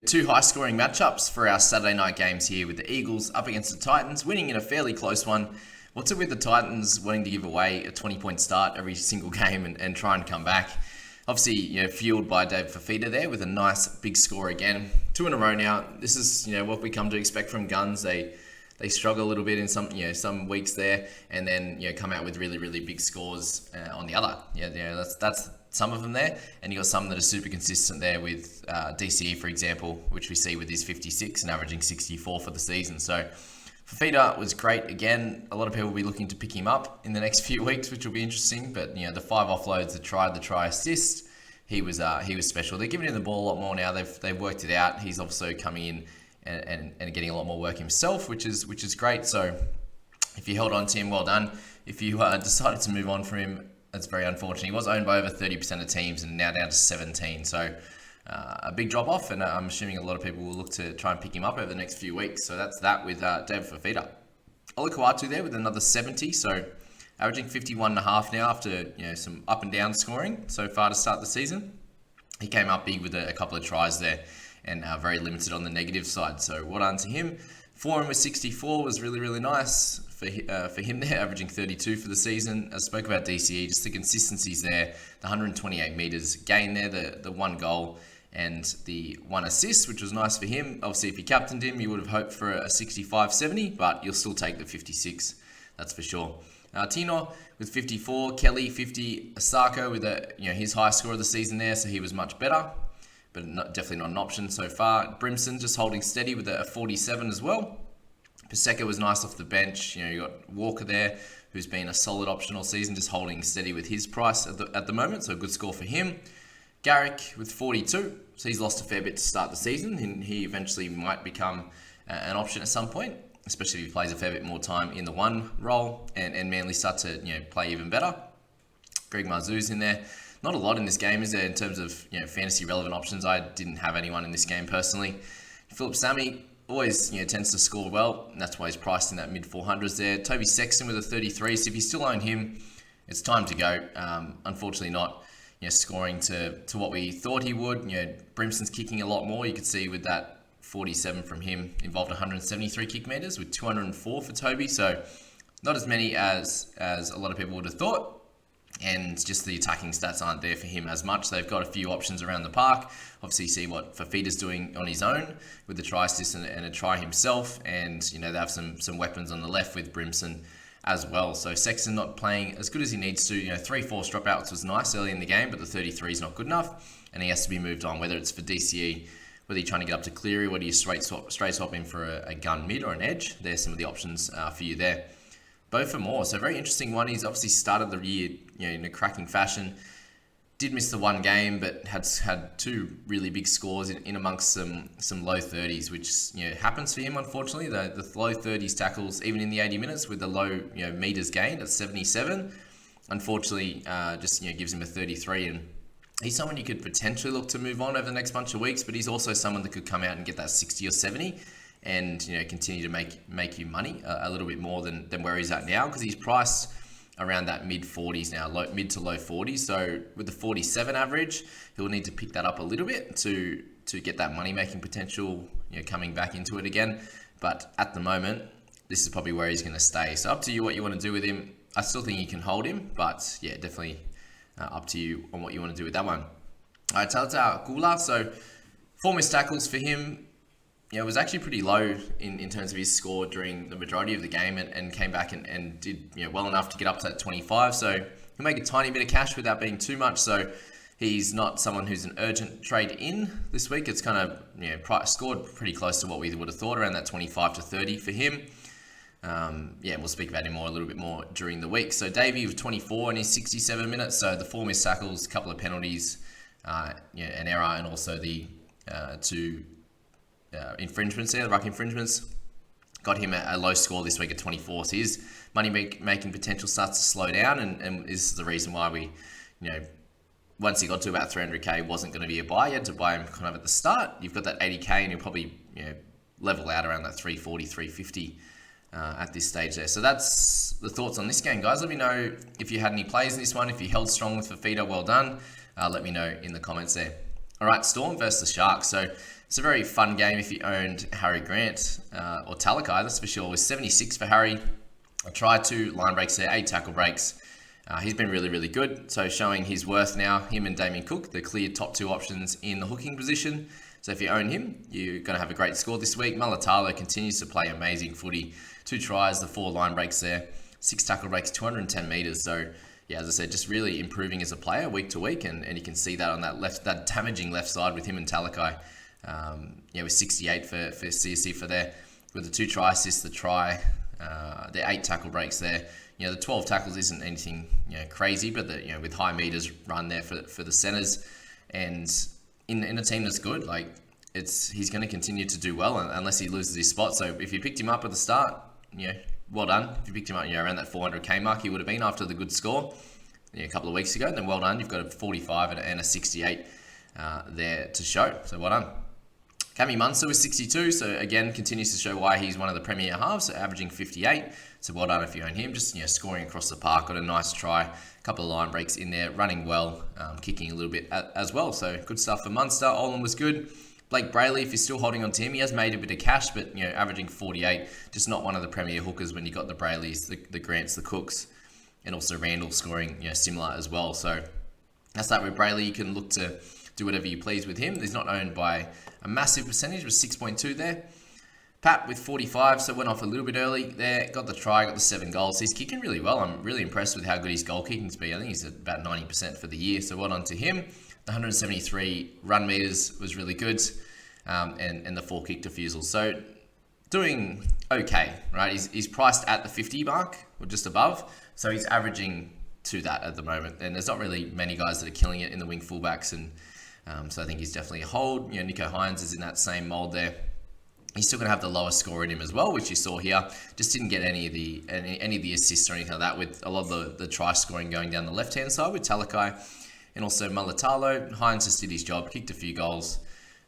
Two high-scoring matchups for our Saturday night games here, with the Eagles up against the Titans, winning in a fairly close one. What's it with the Titans wanting to give away a 20-point start every single game and try and come back? Obviously, fueled by David Fifita there with a nice big score again. Two in a row now. This is, what we come to expect from Guns. They struggle a little bit in some weeks there, and then come out with really, really big scores on the other. That's some of them there, and you got some that are super consistent there with DCE, for example, which we see with his 56 and averaging 64 for the season. So Fifita was great again. A lot of people will be looking to pick him up in the next few weeks, which will be interesting. But the 5 offloads, the try assist, he was special. They're giving him the ball a lot more now. They've worked it out. He's also coming in and getting a lot more work himself, which is great. So if you held on to him, well done. If you decided to move on from him, that's very unfortunate. He was owned by over 30% of teams and now down to 17. So a big drop off, and I'm assuming a lot of people will look to try and pick him up over the next few weeks. So that's that with David Fifita. Olakau'atu there with another 70. So averaging 51.5 now after some up and down scoring so far to start the season. He came up big with a couple of tries there, and very limited on the negative side. So well done to him. For him with 64 was really, really nice for him there, averaging 32 for the season. I spoke about DCE, just the consistencies there, the 128 metres gain there, the 1 goal and the 1 assist, which was nice for him. Obviously, if you captained him, you would have hoped for a 65-70, but you'll still take the 56, that's for sure. Tino with 54, Kelly 50, Asako with his high score of the season there, so he was much better, but definitely not an option so far. Brimson just holding steady with a 47 as well. Paseka was nice off the bench. You got Walker there, who's been a solid option all season, just holding steady with his price at the moment, so a good score for him. Garrick with 42, so he's lost a fair bit to start the season, and he eventually might become an option at some point, especially if he plays a fair bit more time in the 1 role and Manly start to play even better. Greg Marzu's in there. Not a lot in this game, is there, in terms of fantasy relevant options? I didn't have anyone in this game personally. Philip Sammy always tends to score well, and that's why he's priced in that mid 400s there. Toby Sexton with a 33, so if you still own him, it's time to go. Unfortunately not scoring to what we thought he would. Brimson's kicking a lot more. You could see with that 47 from him, involved 173 kick meters with 204 for Toby, so not as many as a lot of people would have thought. And just the attacking stats aren't there for him as much. They've got a few options around the park. Obviously, you see what Fifita's doing on his own with the try assist and a try himself. And, they have some weapons on the left with Brimson as well. So Sexton not playing as good as he needs to. 3 forced dropouts was nice early in the game, but the 33 is not good enough. And he has to be moved on, whether it's for DCE, whether you're trying to get up to Cleary, whether you straight swap in for a gun mid or an edge. There's some of the options for you there. Both for more. So very interesting one. He's obviously started the year in a cracking fashion. Did miss the 1 game, but had 2 really big scores in amongst some low 30s, which happens for him, unfortunately. The low 30s tackles, even in the 80 minutes, with the low meters gained at 77. Unfortunately, just gives him a 33, and he's someone you could potentially look to move on over the next bunch of weeks, but he's also someone that could come out and get that 60 or 70. And continue to make you money a little bit more than where he's at now, because he's priced around that mid 40s now, mid to low 40s. So with the 47 average, he'll need to pick that up a little bit to get that money making potential coming back into it again. But at the moment, this is probably where he's going to stay. So up to you what you want to do with him. I still think you can hold him, but yeah, definitely up to you on what you want to do with that one. All right, Talata Gula. So 4 missed tackles for him. It was actually pretty low in terms of his score during the majority of the game, and came back and did well enough to get up to that 25. So he'll make a tiny bit of cash without being too much. So he's not someone who's an urgent trade in this week. It's kind of scored pretty close to what we would have thought, around that 25 to 30 for him. We'll speak about him a little bit more during the week. So Davey with 24 in his 67 minutes. So the 4 missed tackles, a couple of penalties, an error, and also the 2 infringements there, the ruck infringements, got him a low score this week at 24. So his money making potential starts to slow down, and this is the reason why we, once he got to about 300k, wasn't going to be a buy. You had to buy him kind of at the start. You've got that 80k, and you'll probably level out around that 340, 350 at this stage there. So that's the thoughts on this game, guys. Let me know if you had any plays in this one. If you held strong with Fifita, well done. Let me know in the comments there. All right, Storm versus the Sharks. So it's a very fun game if you owned Harry Grant or Talakai, that's for sure. With 76 for Harry, I tried 2 line breaks there, 8 tackle breaks. He's been really, really good. So showing his worth now, him and Damien Cook, the clear top 2 options in the hooking position. So if you own him, you're going to have a great score this week. Mulatalo continues to play amazing footy. 2 tries, the 4 line breaks there, 6 tackle breaks, 210 metres. So yeah, as I said, just really improving as a player week to week, and you can see that on that damaging left side with him and Talakai. With 68 for CSC for there, with the 2 try assists, the 8 tackle breaks there. The 12 tackles isn't anything crazy, but with high meters run there for the centers, and in a team that's good, he's going to continue to do well unless he loses his spot. So if you picked him up at the start, well done. If you picked him up around that 400k mark, he would have been after the good score a couple of weeks ago, then well done. You've got a 45 and a 68 there to show, so well done. Cammy Munster was 62, so again, continues to show why he's one of the premier halves, so averaging 58. So well done if you own him. Just scoring across the park, got a nice try, a couple of line breaks in there, running well, kicking a little bit as well. So good stuff for Munster. Olin was good. Blake Brayley, if you're still holding on to him, he has made a bit of cash, but averaging 48, just not one of the premier hookers when you got the Brayleys, the Grants, the Cooks, and also Randall scoring similar as well. So that's that with Brayley. You can look to do whatever you please with him. He's not owned by a massive percentage, with 6.2 there. Pat with 45, so went off a little bit early there. Got the try, got the 7 goals. He's kicking really well. I'm really impressed with how good his goal kicking's been. I think he's at about 90% for the year, so well done to him. The 173 run meters was really good, and the 4 kick defusals. So doing okay, right? He's priced at the 50 mark, or just above, so he's averaging to that at the moment. And there's not really many guys that are killing it in the wing fullbacks, and so I think he's definitely a hold. Nico Hines is in that same mold there. He's still going to have the lowest score in him as well, which you saw here. Just didn't get any of the assists or anything like that, with a lot of the try scoring going down the left-hand side with Talakai and also Mulatalo. Hines just did his job, kicked a few goals.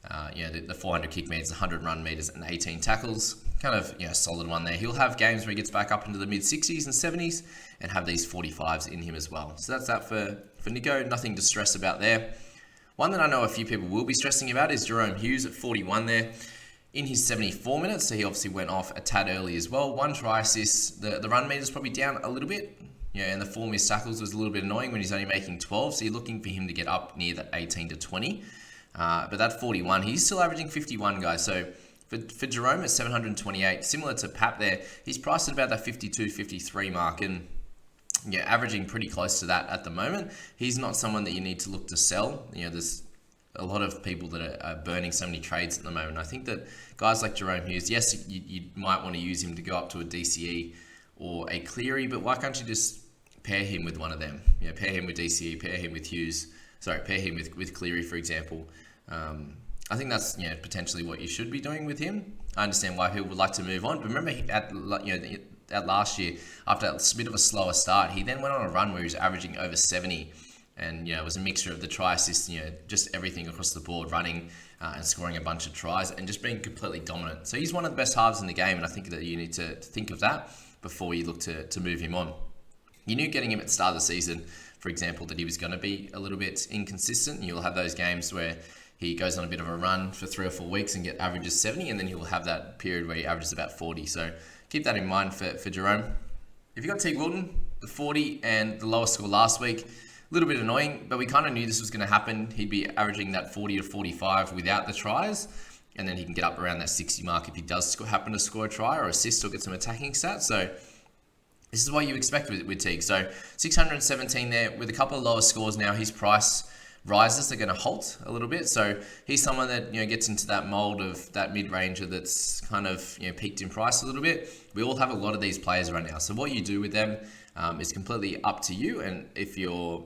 The 400 kick meters, 100 run meters, and 18 tackles. Kind of, solid one there. He'll have games where he gets back up into the mid-60s and 70s and have these 45s in him as well. So that's that for Nico. Nothing to stress about there. One that I know a few people will be stressing about is Jerome Hughes at 41 there. In his 74 minutes, so he obviously went off a tad early as well. 1 try assist. The run meter's probably down a little bit. And the 4 missed tackles was a little bit annoying when he's only making 12. So you're looking for him to get up near that 18 to 20. But that 41, he's still averaging 51, guys. So for Jerome at 728, similar to Pap there, he's priced at about that 52, 53 mark. And averaging pretty close to that at the moment. He's not someone that you need to look to sell. There's a lot of people that are burning so many trades at the moment. I think that guys like Jerome Hughes, yes, you might want to use him to go up to a DCE or a Cleary, but why can't you just pair him with one of them? Pair him with DCE, pair him with pair him with Cleary, for example. I think that's potentially what you should be doing with him. I understand why people would like to move on, but remember at last year, after a bit of a slower start, he then went on a run where he was averaging over 70. And it was a mixture of the try assists, just everything across the board, running and scoring a bunch of tries and just being completely dominant. So he's one of the best halves in the game, and I think that you need to think of that before you look to move him on. You knew getting him at the start of the season, for example, that he was going to be a little bit inconsistent. You'll have those games where he goes on a bit of a run for 3 or 4 weeks and averages 70, and then he'll have that period where he averages about 40. So keep that in mind for Jerome. If you got Teague Wilton, the 40 and the lowest score last week, a little bit annoying, but we kind of knew this was going to happen. He'd be averaging that 40 to 45 without the tries, and then he can get up around that 60 mark if he does happen to score a try or assist or get some attacking stats. So this is what you expect with Teague. So 617 there with a couple of lower scores now. His price rises. They're going to halt a little bit. So he's someone that gets into that mold of that mid-ranger that's kind of peaked in price a little bit. We all have a lot of these players right now. So what you do with them is completely up to you. And if you're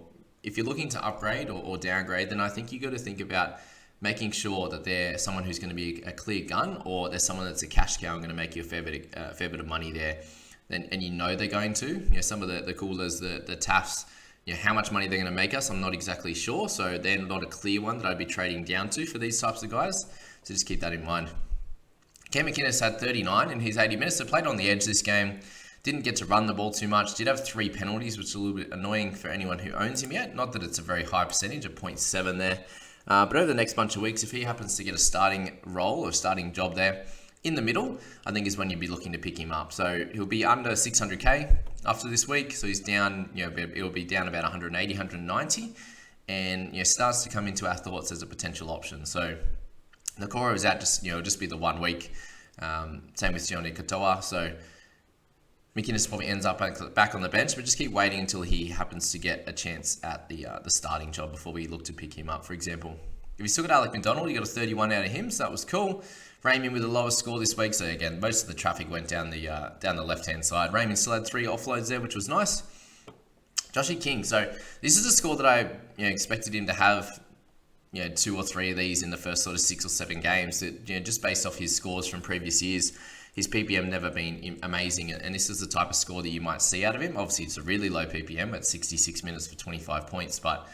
looking to upgrade or downgrade, then I think you got to think about making sure that they're someone who's going to be a clear gun, or they're someone that's a cash cow and going to make you a fair bit of money there. And they're going to. Some of the coolers, the Taffs, how much money they're going to make us, I'm not exactly sure. So they're not a clear one that I'd be trading down to for these types of guys. So just keep that in mind. Cam McInnes had 39 in his 80 minutes. So played on the edge this game. Didn't get to run the ball too much. Did have 3 penalties, which is a little bit annoying for anyone who owns him yet. Not that it's a very high percentage of 0.7 there. But over the next bunch of weeks, if he happens to get a starting role or starting job there in the middle, I think is when you'd be looking to pick him up. So he'll be under 600k after this week. So he's down, it'll be down about 180, 190, and starts to come into our thoughts as a potential option. So Nakora is out just be the 1 week. Same with Sione Katoa. So McInnes probably ends up back on the bench, but just keep waiting until he happens to get a chance at the starting job before we look to pick him up, for example. If you still got Alec McDonald, you got a 31 out of him, so that was cool. Raymond with the lowest score this week, so again, most of the traffic went down the left-hand side. Raymond still had 3 offloads there, which was nice. Joshy King, so this is a score that I expected him to have 2 or 3 of these in the first sort of 6 or 7 games. That just based off his scores from previous years, his PPM never been amazing, and this is the type of score that you might see out of him. Obviously, it's a really low PPM at 66 minutes for 25 points, but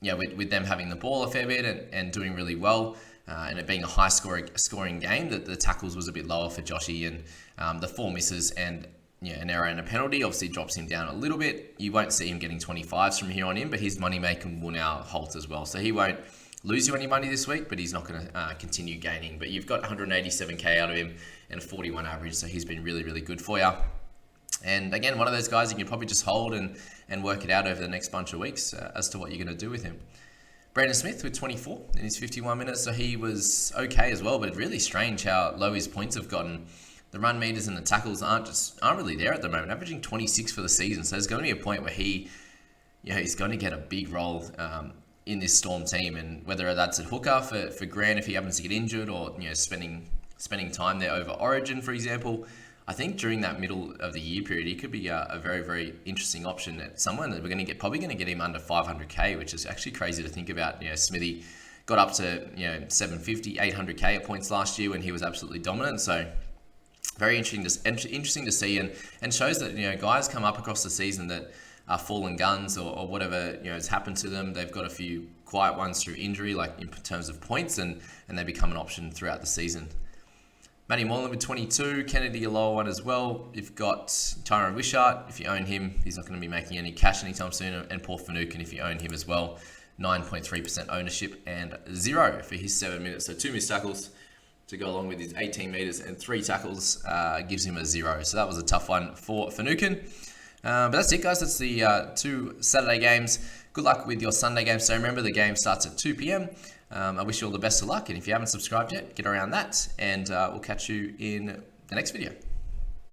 with them having the ball a fair bit and doing really well, and it being a high scoring game, that the tackles was a bit lower for Joshy, and the 4 misses and an error and a penalty obviously drops him down a little bit. You won't see him getting 25s from here on in, but his money making will now halt as well. So he won't lose you any money this week, but he's not going to continue gaining. But you've got 187k out of him and a 41 average, so he's been really, really good for you. And again, one of those guys you can probably just hold and work it out over the next bunch of weeks as to what you're going to do with him. Brandon Smith with 24 in his 51 minutes, so he was okay as well, but it's really strange how low his points have gotten. The run meters and the tackles aren't really there at the moment, averaging 26 for the season. So there's going to be a point where he's going to get a big role in this Storm team, and whether that's at hooker for Grant if he happens to get injured, or spending time there over Origin, for example. I think during that middle of the year period, he could be a very, very interesting option at someone that we're going to probably going to get him under 500k, which is actually crazy to think about. Smithy got up to 750, 800k at points last year when he was absolutely dominant. So very interesting to see, and shows that guys come up across the season that are fallen guns or whatever has happened to them. They've got a few quiet ones through injury, like in terms of points, and they become an option throughout the season. Matty Moreland with 22, Kennedy a lower one as well. You've got Tyron Wishart. If you own him, he's not going to be making any cash anytime soon. And Paul Finucane, if you own him as well, 9.3% ownership and 0 for his 7 minutes. So 2 missed tackles to go along with his 18 meters and 3 tackles gives him a 0. So that was a tough one for Finucane. But that's it, guys. That's the 2 Saturday games. Good luck with your Sunday games. So remember, the game starts at 2 p.m. I wish you all the best of luck. And if you haven't subscribed yet, get around that. And we'll catch you in the next video.